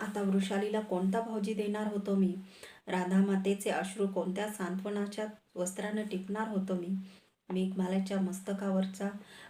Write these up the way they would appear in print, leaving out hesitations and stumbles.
आता वृषालीला कोणता भावजी देणार होतो मी? राधा मातेचे अश्रू कोणत्या सांत्वनाच्या वस्त्रानं टिपणार होतो मी? मेघमालेच्या मस्तकावरचा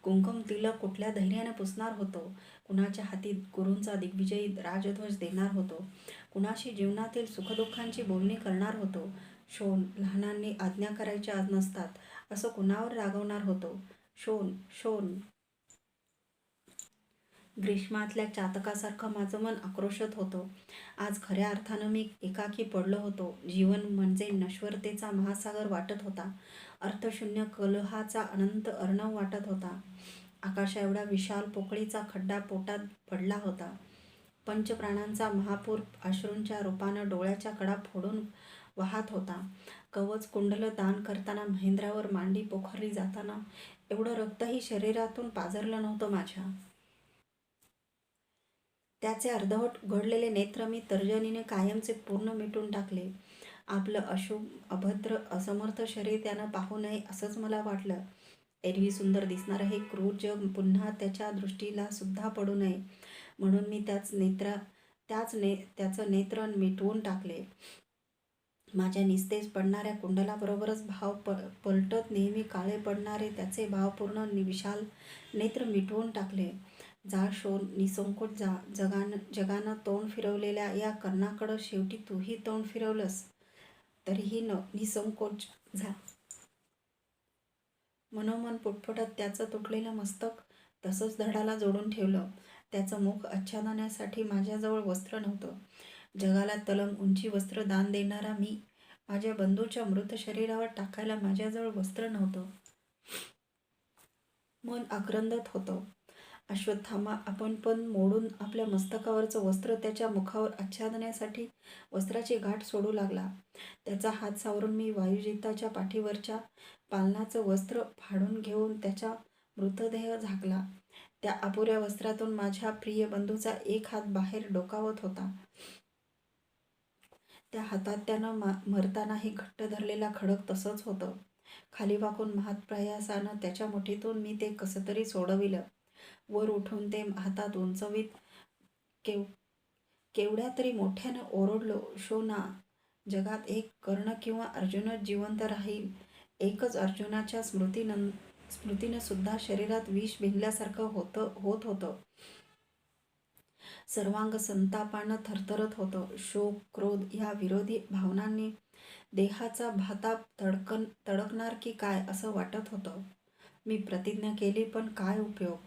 कुंकुम तिलक कुठल्या धैर्याने पुसणार होतो? कुणाच्या हाती गुरूंचा दिग्विजयी राजध्वज देणार होतो? कुणाशी जीवनातील सुखदुःखांची बोलणी करणार होतो? शोन, लहानांनी आज्ञा करायच्या नसतात असं कुणावर रागवणार होतो? Shown, shown. ग्रीष्मातल्या चातकासारखं माझं मन आक्रोशत होतं. आज खऱ्या अर्थानं मी एकाकी पडलो होतो. जीवन म्हणजे नश्वरतेचा महासागर वाटत होता. अर्थशून्य कलहाचा अनंत अर्णव वाटत होता. आकाशाएवढा विशाल पोकळीचा खड्डा पोटात पडला होता. पंचप्राणांचा महापूर अश्रूंच्या रूपानं डोळ्याच्या कडा फोडून वाहत होता. कवच कुंडलं दान करताना, महेंद्रावर मांडी पोखरली जाताना एवढं रक्तही शरीरातून पाझरलं नव्हतं माझ्या. त्याचे अर्धवट उघडलेले नेत्र मी तर्जनीने कायमचे पूर्ण मिटून टाकले. आपलं अशुभ, अभद्र, असमर्थ शरीर त्यानं पाहू नये असंच मला वाटलं. एरवी सुंदर दिसणारं हे क्रूर जग पुन्हा त्याच्या दृष्टीला सुद्धा पडू नये म्हणून मी त्याचं नेत्र मिटवून टाकले. माझ्या निस्तेज पडणाऱ्या कुंडलाबरोबरच भाव पलटत नेहमी काळे पडणारे त्याचे भावपूर्ण विशाल नेत्र मिटवून टाकले. जा शोन, निसंकोच जा. जगानं तोंड फिरवलेल्या या कर्णाकडं शेवटी तूही तोंड फिरवलंस तरीही निसंकोच जा. मनोमन पुटपुटत त्याचं तुटलेलं मस्तक तसंच धडाला जोडून ठेवलं. त्याचं मुख आच्छादण्यासाठी माझ्याजवळ वस्त्र नव्हतं. जगाला तलम उंची वस्त्र दान देणारा मी, माझ्या बंधूच्या मृत शरीरावर टाकायला माझ्याजवळ वस्त्र नव्हतं. मन आक्रंदत होतं. अश्वत्थामा आपण पण मोडून आपल्या मस्तकावरचं वस्त्र त्याच्या मुखावर आच्छादण्यासाठी वस्त्राची गाठ सोडू लागला. त्याचा हात सावरून मी वायुजिताच्या पाठीवरच्या पालनाचं वस्त्र फाडून घेऊन त्याचा मृतदेह झाकला. त्या अपुऱ्या वस्त्रातून माझ्या प्रिय बंधूचा एक हात बाहेर डोकावत होता. त्या हातात त्यानं मरतानाही घट्ट धरलेला खडक तसंच होतं. खाली वाकून महत्प्रयासानं त्याच्या मुठीतून मी ते कसंतरी सोडविलं. वर उठून ते हातात उंचवीत केवढ्या तरी मोठ्यानं ओरडलो, शोना, जगात एक कर्ण किंवा अर्जुनच जिवंत राहील. एकच अर्जुनाच्या स्मृतीनं सुद्धा शरीरात विष भिनल्यासारखं होत होतं. सर्वांग संतापानं थरथरत होतं. शोक, क्रोध या विरोधी भावनांनी देहाचा भाता तडकणार की काय असं वाटत होतं. मी प्रतिज्ञा केली पण काय उपयोग?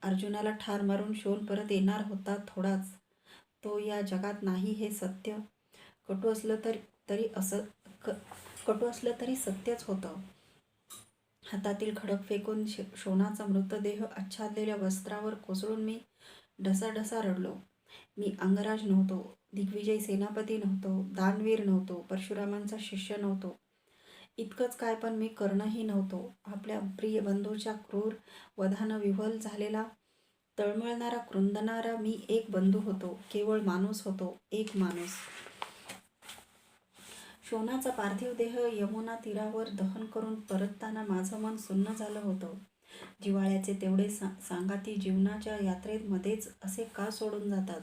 अर्जुनाला ठार मारून शोन परत येणार होता थोडाच. तो या जगात नाही हे सत्य कटू असलं तरी सत्यच होतं. हातातील खडक फेकून शोनाचा मृतदेह आच्छादलेल्या वस्त्रावर कोसळून मी ढसाढसा रडलो. मी अंगराज नव्हतो, दिग्विजयी सेनापती नव्हतो, दानवीर नव्हतो, परशुरामांचा शिष्य नव्हतो. इतकंच काय पण मी कर्णही नव्हतो. आपल्या प्रिय बंधूच्या क्रूर वधानं विव्हल झालेला, तळमळणारा, क्रुंदणारा मी एक बंधू होतो. केवळ माणूस होतो, एक माणूस. शोनाचा पार्थिव देह यमुना तीरावर दहन करून परतताना माझं मन सुन्न झालं होतं. जिव्हाळ्याचे तेवढे सांगाती जीवनाच्या यात्रेत मध्येच असे का सोडून जातात?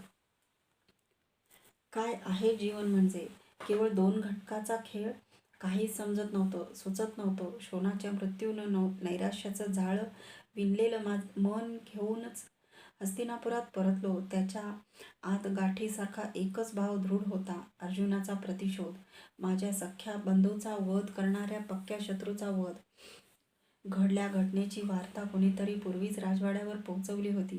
काय आहे जीवन म्हणजे? केवळ दोन घटकाचा खेळ. काहीच समजत नव्हतं, सुचत नव्हतं. शोनाच्या मृत्यूनं नैराश्याचं जाळं विणलेलं मन घेऊनच हस्तिनापुरात परतलो. त्याच्या आत गाठीसारखा एकच भाव दृढ होता, अर्जुनाचा प्रतिशोध. माझ्या सख्या बंधूचा वध करणाऱ्या पक्क्या शत्रूचा वध. घडल्या घटनेची वार्ता कुणीतरी पूर्वीच राजवाड्यावर पोहोचवली होती.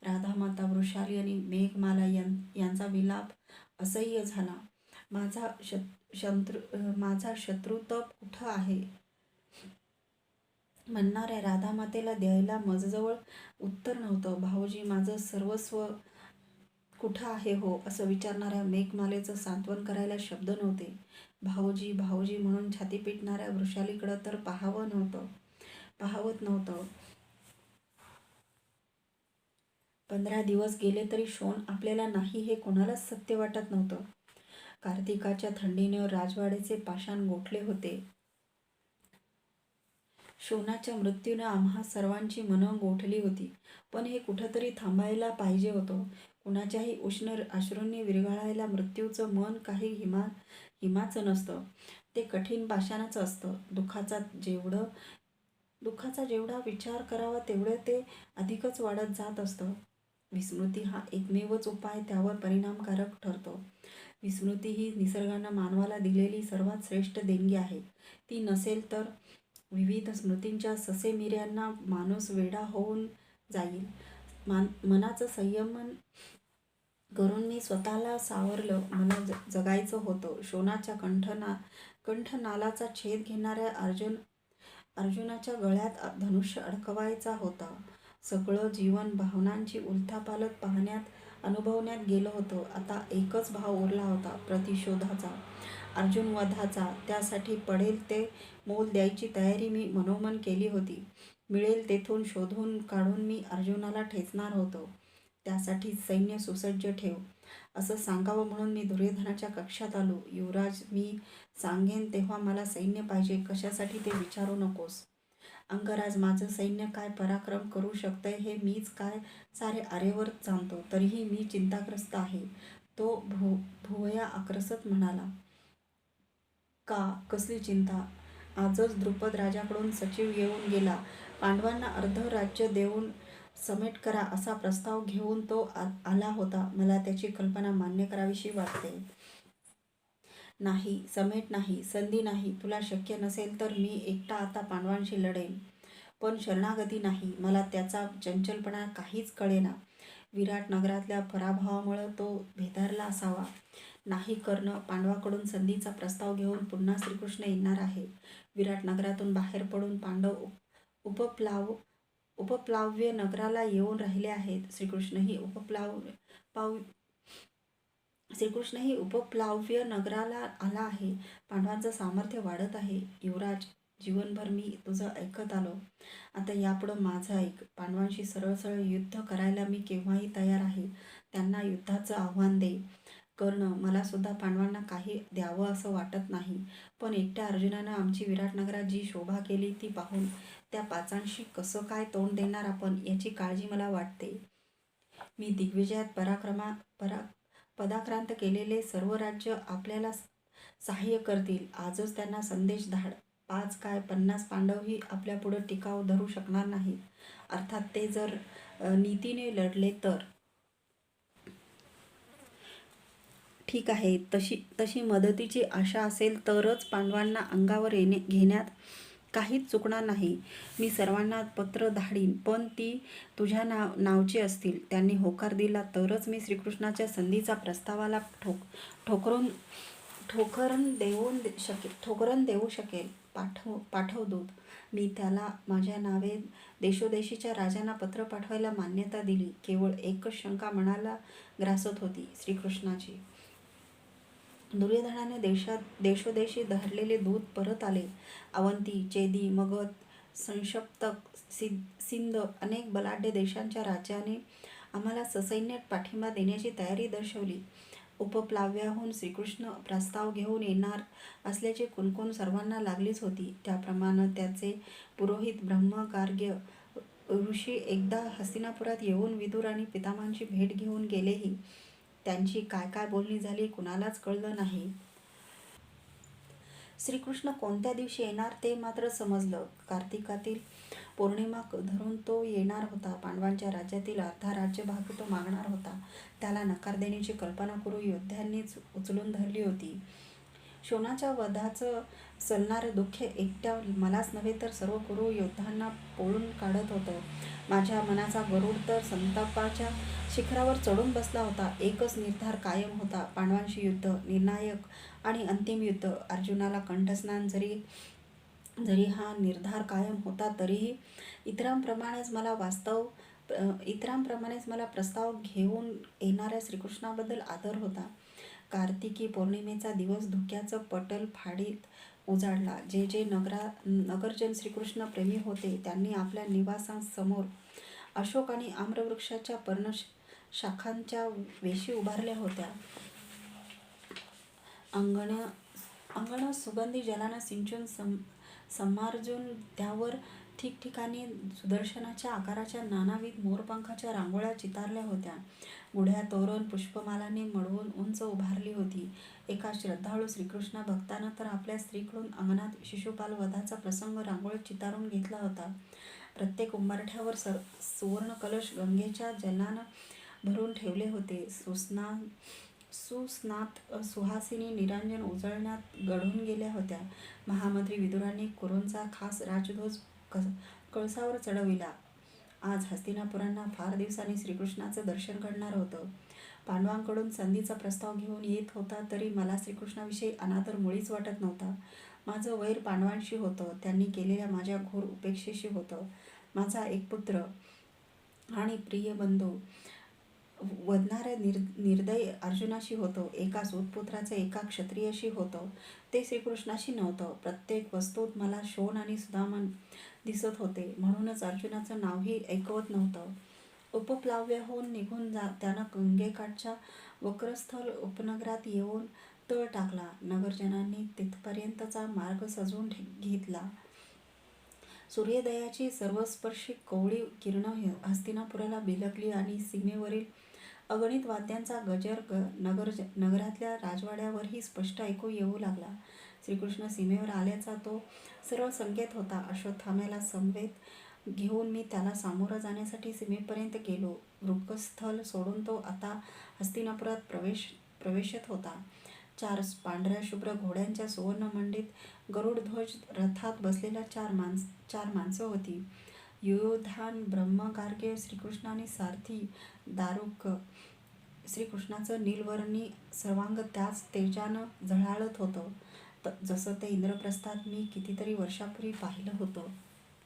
राधामाता, वृषाली आणि मेघमाला यांचा विलाप असह्य झाला. माझा शत्रुतप कुठं आहे म्हणणाऱ्या राधामातेला द्यायला माझजवळ उत्तर नव्हतं. भाऊजी, माझं सर्वस्व कुठं आहे हो असं विचारणाऱ्या मेघमालेचं सांत्वन करायला शब्द नव्हते. भाऊजी भाऊजी म्हणून छाती पिटणाऱ्या वृषालीकडं तर पाहावत नव्हतं. 15 दिवस गेले तरी शोन आपल्याला नाही हे कोणालाच सत्य वाटत नव्हतं. कार्तिकाच्या थंडीनं राजवाड्याचे पाषाण गोठले होते. शोनाच्या मृत्यूनं आम्हा सर्वांची मनं गोठली होती, पण हे कुठंतरी थांबायला पाहिजे होतं. कुणाच्याही उष्ण अश्रूंनी विरघळायला मृत्यूचं मन काही हिमाचं नसतं, ते कठीण पाषाणाचं असतं. दुःखाचा जेवढा विचार करावा तेवढं ते अधिकच वाढत जात असतं. विस्मृती हा एकमेवच उपाय त्यावर परिणामकारक ठरतो. विस्मृती ही निसर्गानं मानवाला दिलेली सर्वात श्रेष्ठ देणगी आहे. ती नसेल तर विविध स्मृतींच्या ससेमिऱ्यांना माणूस वेडा होऊन जाईल. मनाचं संयमन करून मी स्वतःला सावरलं. मला जगायचं होतं. शोनाच्या कंठनालाचा छेद घेणाऱ्या अर्जुनाच्या गळ्यात धनुष्य अडकवायचा होता. सगळं जीवन भावनांची उलथापालथ पाहण्यात अनुभवण्यात गेलं होतं. आता एकच भाव उरला होता, प्रतिशोधाचा, अर्जुन वधाचा. त्यासाठी पडेल ते मोल द्यायची तयारी मी मनोमन केली होती. मिळेल तेथून शोधून काढून मी अर्जुनाला ठेचणार होतो. त्यासाठी सैन्य सुसज्ज ठेव, असं सांगावं म्हणून मी दुर्योधनाच्या कक्षात आलो. युवराज, मी सांगेन तेव्हा मला सैन्य पाहिजे, कशासाठी ते विचारू नकोस. अंगराज, माझं सैन्य काय पराक्रम करू शकतंय हे मीच काय सारे आरेवर जाणतो. तरीही मी चिंताग्रस्त आहे. तो भुवया आक्रसत म्हणाला. का, कसली चिंता? आजच द्रुपद राजाकडून सचिव येऊन गेला. पांडवांना अर्ध राज्य देऊन समेट करा असा प्रस्ताव घेऊन तो आला होता. मला त्याची कल्पना मान्य करावीशी वाटते. नाही, समेट नाही, संधी नाही. तुला शक्य नसेल तर मी एकटा आता पांडवांशी लढेन, पण शरणागती नाही. मला त्याचा चंचलपणा काहीच कळेना. विराट नगरातल्या पराभवामुळं तो भेदारला असावा. नाही कर्ण, पांडवाकडून संधीचा प्रस्ताव घेऊन पुन्हा श्रीकृष्ण येणार आहे. विराट नगरातून बाहेर पडून पांडव उपप्लाव्य नगराला येऊन राहिले आहेत. श्रीकृष्णही उपप्लाव्य नगराला आला आहे. पांडवांचं सामर्थ्य वाढत आहे. युवराज, जीवनभर मी तुझं ऐकत आलो, आता यापुढं माझं ऐक. पांडवांशी सरळ सरळ युद्ध करायला मी केव्हाही तयार आहे. त्यांना युद्धाचं आव्हान दे. कर्ण, मला सुद्धा पांडवांना काही द्यावं असं वाटत नाही, पण एकट्या अर्जुनानं आमची विराटनगरात जी शोभा केली ती पाहून त्या पाचांशी कसं काय तोंड देणार आपण, याची काळजी मला वाटते. मी दिग्विजयात पदाक्रांत केलेले सर्व राज्य आपल्याला सहाय्य करतील. आजच त्यांना संदेश धाड. 5 काय 50 पांडवही आपल्यापुढं टिकाव धरू शकणार नाहीत. अर्थात ते जर नीतीने लढले तर. ठीक आहे, तशी मदतीची आशा असेल तरच पांडवांना अंगावर घेण्यात काहीच चुकणार नाही. मी सर्वांना पत्र धाडीन, पण ती तुझ्या नावची असतील. त्यांनी होकार दिला तरच मी श्रीकृष्णाच्या संधीचा प्रस्तावाला ठोकरण देऊ शकेल. पाठव दूत. मी त्याला माझ्या नावे देशोदेशीच्या राजांना पत्र पाठवायला मान्यता दिली. केवळ एकच शंका मनाला ग्रासत होती, श्रीकृष्णाची. दुर्योधनाने देशोदेशी धाडलेले दूत परत आले. अवंती, चेदी, मगध, संशप्तक, सिंध अनेक बलाढ्य देशांच्या राजाने आम्हाला ससैन्य पाठिंबा देण्याची तयारी दर्शवली. उपप्लाव्याहून श्रीकृष्ण प्रस्ताव घेऊन येणार असल्याची कुणकुण सर्वांना लागलीच होती. त्याप्रमाणे त्याचे पुरोहित ब्रह्मगार्ग्य ऋषी एकदा हस्तिनापुरात येऊन विदुर आणि पितामहांची भेट घेऊन गेलेही. त्यांची काय काय बोलणी झाली कुणालाच कळलं नाही. श्रीकृष्ण कोणत्या दिवशी येणार ते मात्र समजलं. कार्तिकातील पौर्णिमा धरून तो येणार होता. पांडवांच्या राज्यातील अर्धा राज्यभाग तो मागणार होता. त्याला नकार देण्याची कल्पना कुरु योद्ध्यांनीच उचलून धरली होती. शोनाच्या वधाचं सलणारं दुःख एकट्या मलाच नव्हे तर सर्व कुरु योद्ध्यांना पोळून काढत होतं. माझ्या मनाचा गरुड तर संतापाच्या शिखरावर चढून बसला होता. एकच निर्धार कायम होता, पांडवांशी युद्ध, निर्णायक आणि अंतिम युद्ध. अर्जुनाला कंठस्नान जरी हा निर्धार कायम होता तरीही इतरांप्रमाणेच मला प्रस्ताव घेऊन येणाऱ्या श्रीकृष्णाबद्दल आदर होता. कार्तिकी पौर्णिमेचा दिवस धुक्याचं पटल फाडीत उजाडला. जे नगरजन श्रीकृष्ण प्रेमी होते त्यांनी आपल्या निवासांसमोर अशोक आणि आम्रवृक्षाच्या पर्णशाखांच्या वेशी उभारल्या होत्या. अंगण सुगंधी जलानं सिंचून समारजून त्यावर ठिकठिकाणी सुदर्शनाच्या आकाराच्या नानाविध मोरपंखाच्या रांगोळ्या चितारल्या होत्या. गुढ्या तोरण पुष्पमालांनी मढवून उंच उभारली होती. एका श्रद्धाळू श्रीकृष्ण भक्तानं तर आपल्या स्त्रीकडून अंगणात शिशुपाल वधाचा प्रसंग रांगोळीत चितारून घेतला होता. प्रत्येक उंबरठ्यावर सुवर्ण कलश गंगेच्या जलानं भरून ठेवले होते. सुस्नात सुहासिनी निरांजन उजळण्यात गढून गेल्या होत्या. महामंत्री विदुरांनी कुरूंचा खास राजध्वज कळसावर चढविला. आज हस्तिनापुरांना फार दिवसांनी श्रीकृष्णाचं दर्शन घडणार होतं. पांडवांकडून संधीचा प्रस्ताव घेऊन येत होता तरी मला श्रीकृष्णाविषयी अनादर मुळीच वाटत नव्हता. माझं वैर पांडवांशी होतं. त्यांनी केलेल्या माझ्या घोर उपेक्षेशी होतं. माझा एक पुत्र आणि प्रिय बंधू वधणाऱ्या निर्दयी अर्जुनाशी होतं. एका सूतपुत्राचं एका क्षत्रियाशी होतं. ते श्रीकृष्णाशी नव्हतं. प्रत्येक वस्तूत मला शोण आणि सुदामा दिसत होते. म्हणूनच अर्जुनाचं नावही ऐकवत नव्हतं. उपप्लाव्याहून निघून त्यानं गंगेकाठच्या वक्रस्थल उपनगरात येऊन तळ टाकला. नगरजनांनी तिथपर्यंतचा मार्ग सजवून घेतला. सूर्योदयाची सर्वस्पर्शी कोवळी किरणं हस्तिनापुराला बिलगली आणि सीमेवरील अगणित वाद्यांचा गजर नगरातल्या राजवाड्यावरही स्पष्ट ऐकू येऊ लागला. श्रीकृष्ण सीमेवर आल्याचा तो सरळ संकेत होता. अश्वत्थाम्याला समवेत घेऊन मी त्याला सामोरं जाण्यासाठी सीमेपर्यंत गेलो. वृक्षस्थल सोडून तो आता हस्तिनापुरात प्रवेशत होता. 4 पांढऱ्या शुभ्र घोड्यांच्या सुवर्णमंडित गरुडध्वज रथात बसलेल्या 4 माणसं होती. युयुधान, ब्रह्म, गार्ग्य, श्रीकृष्ण आणि सारथी दारुक. श्रीकृष्णाचं नीलवर्णी सर्वांग त्याच तेजानं झळाळत होतं, जसं ते इंद्रप्रस्थात मी कितीतरी वर्षापूर्वी पाहिलं होतं.